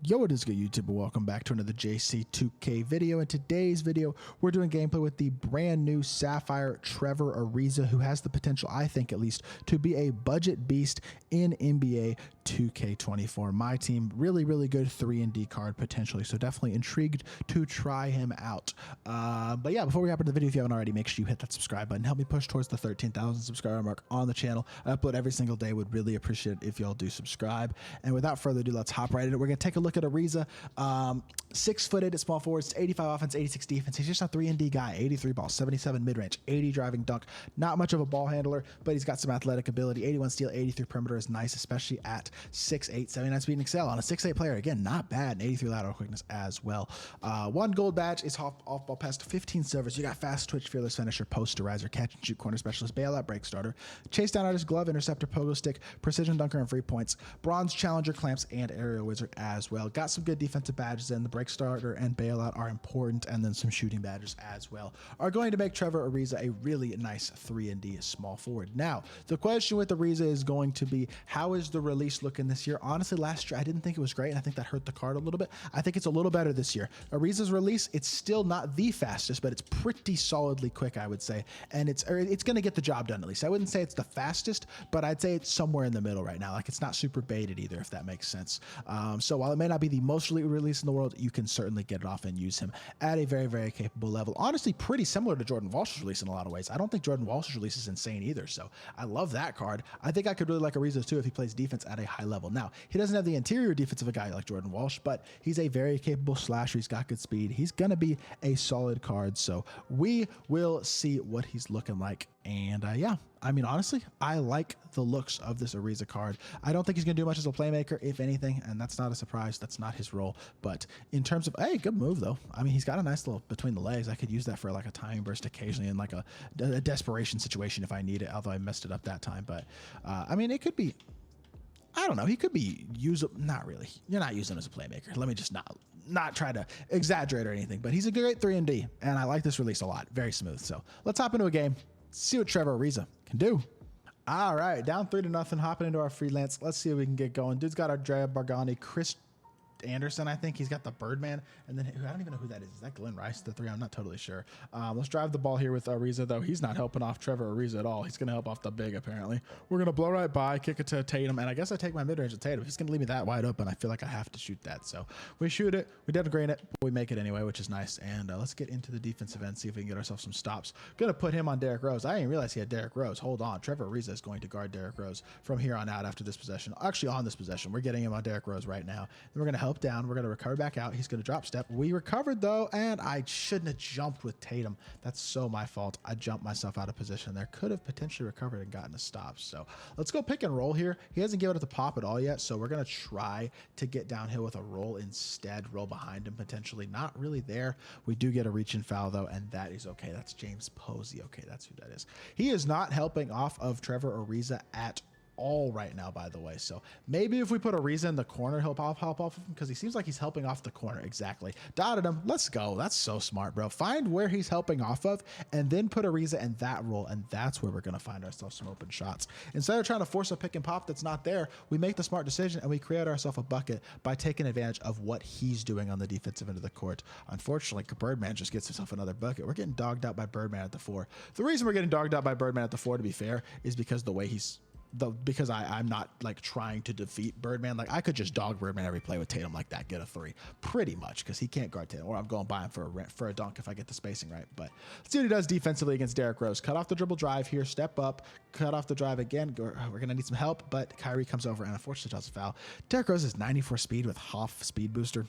Yo, what is good, YouTube? Welcome back to another JC2K video. In today's video, we're doing gameplay with the brand new SAPPHIRE TREVOR ARIZA, who has the potential, I think at least, to be a budget beast in NBA 2K24 MyTEAM. Really, really good 3-and-D card potentially, so definitely intrigued to try him out. But yeah, before we hop into the video, if you haven't already, make sure you hit that subscribe button. Help me push towards the 13,000 subscriber mark on the channel. I upload every single day. Would really appreciate it if y'all do subscribe. And without further ado, let's hop right into it. We're going to take a look at ARIZA. 6-footed at small forwards, 85 offense, 86 defense. He's just a 3-and-D guy. 83 ball, 77 mid-range, 80 driving dunk. Not much of a ball handler, but he's got some athletic ability. 81 steal, 83 perimeter is nice, especially at 6'8", 79 speed and excel on a 6'8" player. Again, not bad. And 83 lateral quickness as well. 1 gold badge is off ball pass to 15 silvers. You got fast twitch, fearless finisher, posterizer, catch and shoot, corner specialist, bailout, break starter, chase down artist, glove, interceptor, pogo stick, precision dunker, and free points. Bronze challenger, clamps, and aerial wizard as well. Got some good defensive badges in. The break starter and bailout are important, and then some shooting badges as well are going to make TREVOR ARIZA a really nice 3-and-D small forward. Now, the question with ARIZA is going to be, how is the release looking this year? Honestly, last year I didn't think it was great, and I think that hurt the card a little bit. I think it's a little better this year. ARIZA's release, it's still not the fastest, but it's pretty solidly quick, I would say, and it's going to get the job done at least. I wouldn't say it's the fastest, but I'd say it's somewhere in the middle right now. Like, it's not super baited either, if that makes sense. So while it may not be the most elite release in the world, you can certainly get it off and use him at a very, very capable level. Honestly, pretty similar to Jordan Walsh's release in a lot of ways. I don't think Jordan Walsh's release is insane either, so I love that card. I think I could really like ARIZA too if he plays defense at a high level. Now, he doesn't have the interior defense of a guy like Jordan Walsh, but he's a very capable slasher. He's got good speed. He's going to be a solid card, so we will see what he's looking like. And yeah, I mean, honestly, I like the looks of this ARIZA card. I don't think he's going to do much as a playmaker, if anything, and that's not a surprise. That's not his role. But in terms of, hey, good move, though. I mean, he's got a nice little between the legs. I could use that for like a timing burst occasionally in like a desperation situation if I need it, although I messed it up that time. But I mean, it could be, I don't know. He could be usable. Not really. You're not using him as a playmaker. Let me just not try to exaggerate or anything. But he's a great 3-and-D, and I like this release a lot. Very smooth. So let's hop into a game. See what TREVOR ARIZA can do. All right, down 3-0, hopping into our freelance. Let's see if we can get going. Dude's got our Dre Bargani, Chris Anderson, I think. He's got the Birdman, and then I don't even know who that is. Is that Glenn Rice, the 3? I'm not totally sure. Let's drive the ball here with ARIZA, though. He's not helping off TREVOR ARIZA at all. He's going to help off the big, apparently. We're going to blow right by, kick it to Tatum, and I guess I take my mid-range to Tatum. He's going to leave me that wide open. I feel like I have to shoot that, so we shoot it. We didn't green it, but we make it anyway, which is nice. And let's get into the defensive end, see if we can get ourselves some stops. Going to put him on Derrick Rose. I didn't realize he had Derrick Rose. Hold on. TREVOR ARIZA is going to guard Derrick Rose from here on out after this possession. Actually, on this possession. We're getting him on Derrick Rose right now. Then we're going to help down. We're going to recover back out. He's going to drop step. We recovered, though, and I shouldn't have jumped with Tatum. That's so my fault. I jumped myself out of position there. Could have potentially recovered and gotten a stop. So let's go pick and roll here. He hasn't given it the pop at all yet, so we're going to try to get downhill with a roll instead. Roll behind him, potentially. Not really there. We do get a reach and foul, though, and that is okay. That's James Posey. Okay, that's who that is. He is not helping off of TREVOR ARIZA at all right now, by the way. So maybe if we put ARIZA in the corner, he'll help off of him, because he seems like he's helping off the corner. Exactly. Dotted him. Let's go. That's so smart, bro. Find where he's helping off of and then put ARIZA in that role, and that's where we're going to find ourselves some open shots. Instead of trying to force a pick and pop that's not there, we make the smart decision and we create ourselves a bucket by taking advantage of what he's doing on the defensive end of the court. Unfortunately, Birdman just gets himself another bucket. We're getting dogged out by Birdman at the 4. The reason we're getting dogged out by Birdman at the 4, to be fair, is because the way because I'm not like trying to defeat Birdman. Like, I could just dog Birdman every play with Tatum like that, get a 3 pretty much, because he can't guard Tatum, or I'm going by him for a dunk if I get the spacing right. But let's see what he does defensively against Derrick Rose. Cut off the dribble drive here, step up, cut off the drive again. We're going to need some help, but Kyrie comes over and unfortunately does a foul. Derrick Rose is 94 speed with half speed booster.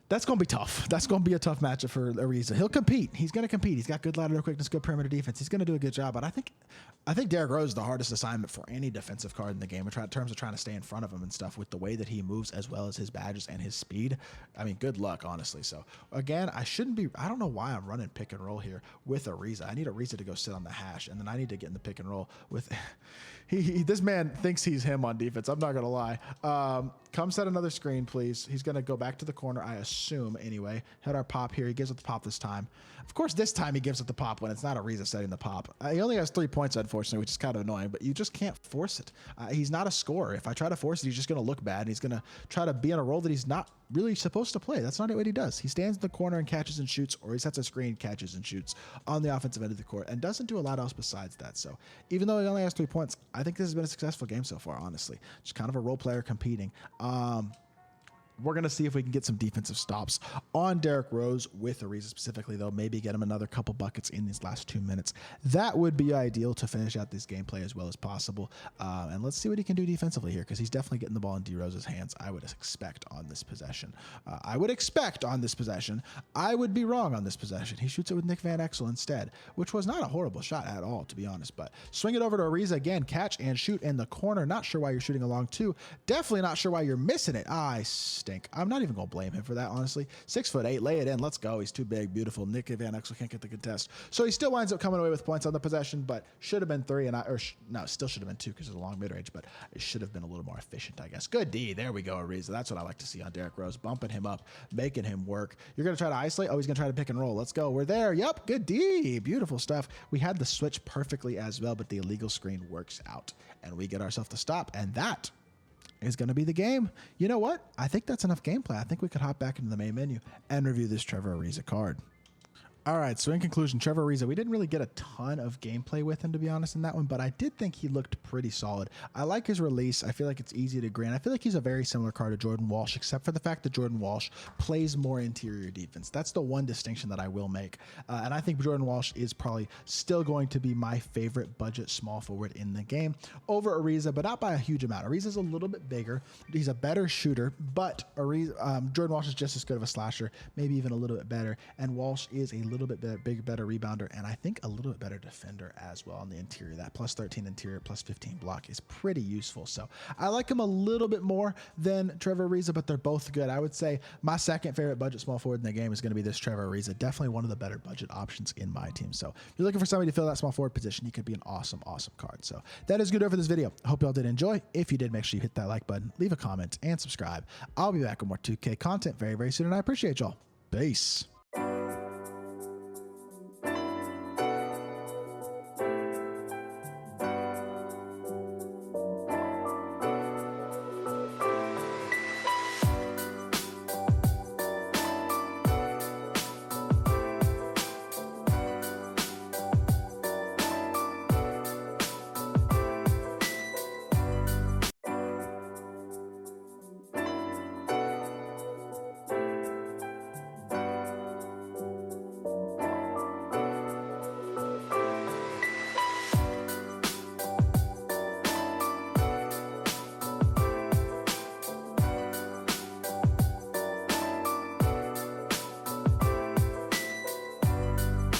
That's going to be tough. That's going to be a tough matchup for ARIZA. He'll compete. He's going to compete. He's got good lateral quickness, good perimeter defense. He's going to do a good job. But I think Derrick Rose is the hardest assignment for any defensive card in the game in terms of trying to stay in front of him and stuff, with the way that he moves as well as his badges and his speed. I mean, good luck, honestly. So again, I don't know why I'm running pick and roll here with ARIZA. I need ARIZA to go sit on the hash, and then I need to get in the pick and roll with This man thinks he's him on defense. I'm not gonna lie. Come set another screen, please. He's gonna go back to the corner, I assume. Anyway, hit our pop here. He gives it the pop this time. Of course, this time he gives it the pop when it's not ARIZA setting the pop. He only has 3 points, unfortunately, which is kind of annoying. But you just can't force it. He's not a scorer. If I try to force it, he's just gonna look bad. He's gonna try to be in a role that he's not really supposed to play. That's not what he does. He stands in the corner and catches and shoots, or he sets a screen, catches and shoots on the offensive end of the court, and doesn't do a lot else besides that. So even though he only has 3 points, I think this has been a successful game so far, honestly. Just kind of a role player competing. We're going to see if we can get some defensive stops on Derrick Rose with ARIZA specifically, though. Maybe get him another couple buckets in these last 2 minutes. That would be ideal to finish out this gameplay as well as possible. And let's see what he can do defensively here, because he's definitely getting the ball in D Rose's hands, I would expect, on this possession. I would be wrong on this possession. He shoots it with Nick Van Exel instead, which was not a horrible shot at all, to be honest. But swing it over to ARIZA again, catch and shoot in the corner. Not sure why you're shooting along two. Definitely not sure why you're missing it. I stink. I'm not even gonna blame him for that, honestly. 6'8", lay it in, let's go. He's too big, beautiful. Nick Van Exel can't get the contest, so he still winds up coming away with points on the possession, but should have been 3, and no, still should have been 2 because it's a long mid-range, but it should have been a little more efficient, I guess. Good D, there we go, ARIZA. That's what I like to see on Derrick Rose, bumping him up, making him work. You're gonna try to isolate. Oh, he's gonna try to pick and roll. Let's go. We're there. Yep, good D, beautiful stuff. We had the switch perfectly as well, but the illegal screen works out, and we get ourselves to stop, and that is going to be the game. You know what? I think that's enough gameplay. I think we could hop back into the main menu and review this TREVOR ARIZA card. All right, so in conclusion, TREVOR ARIZA, we didn't really get a ton of gameplay with him, to be honest, in that one, but I did think he looked pretty solid. I like his release. I feel like it's easy to grant. I feel like he's a very similar card to Jordan Walsh, except for the fact that Jordan Walsh plays more interior defense. That's the one distinction that I will make. And I think Jordan Walsh is probably still going to be my favorite budget small forward in the game over ARIZA, but not by a huge amount. ARIZA's a little bit bigger. He's a better shooter, but Jordan Walsh is just as good of a slasher, maybe even a little bit better, and Walsh is a little bit better rebounder, and I think a little bit better defender as well on the interior. That plus 13 interior, plus 15 block is pretty useful. So I like him a little bit more than TREVOR ARIZA, but they're both good. I would say my second favorite budget small forward in the game is going to be this TREVOR ARIZA. Definitely one of the better budget options in my team. So if you're looking for somebody to fill that small forward position, he could be an awesome card. So that is good over this video. I hope y'all did enjoy. If you did, make sure you hit that like button, leave a comment, and subscribe. I'll be back with more 2K content very, very soon, and I appreciate y'all. Peace.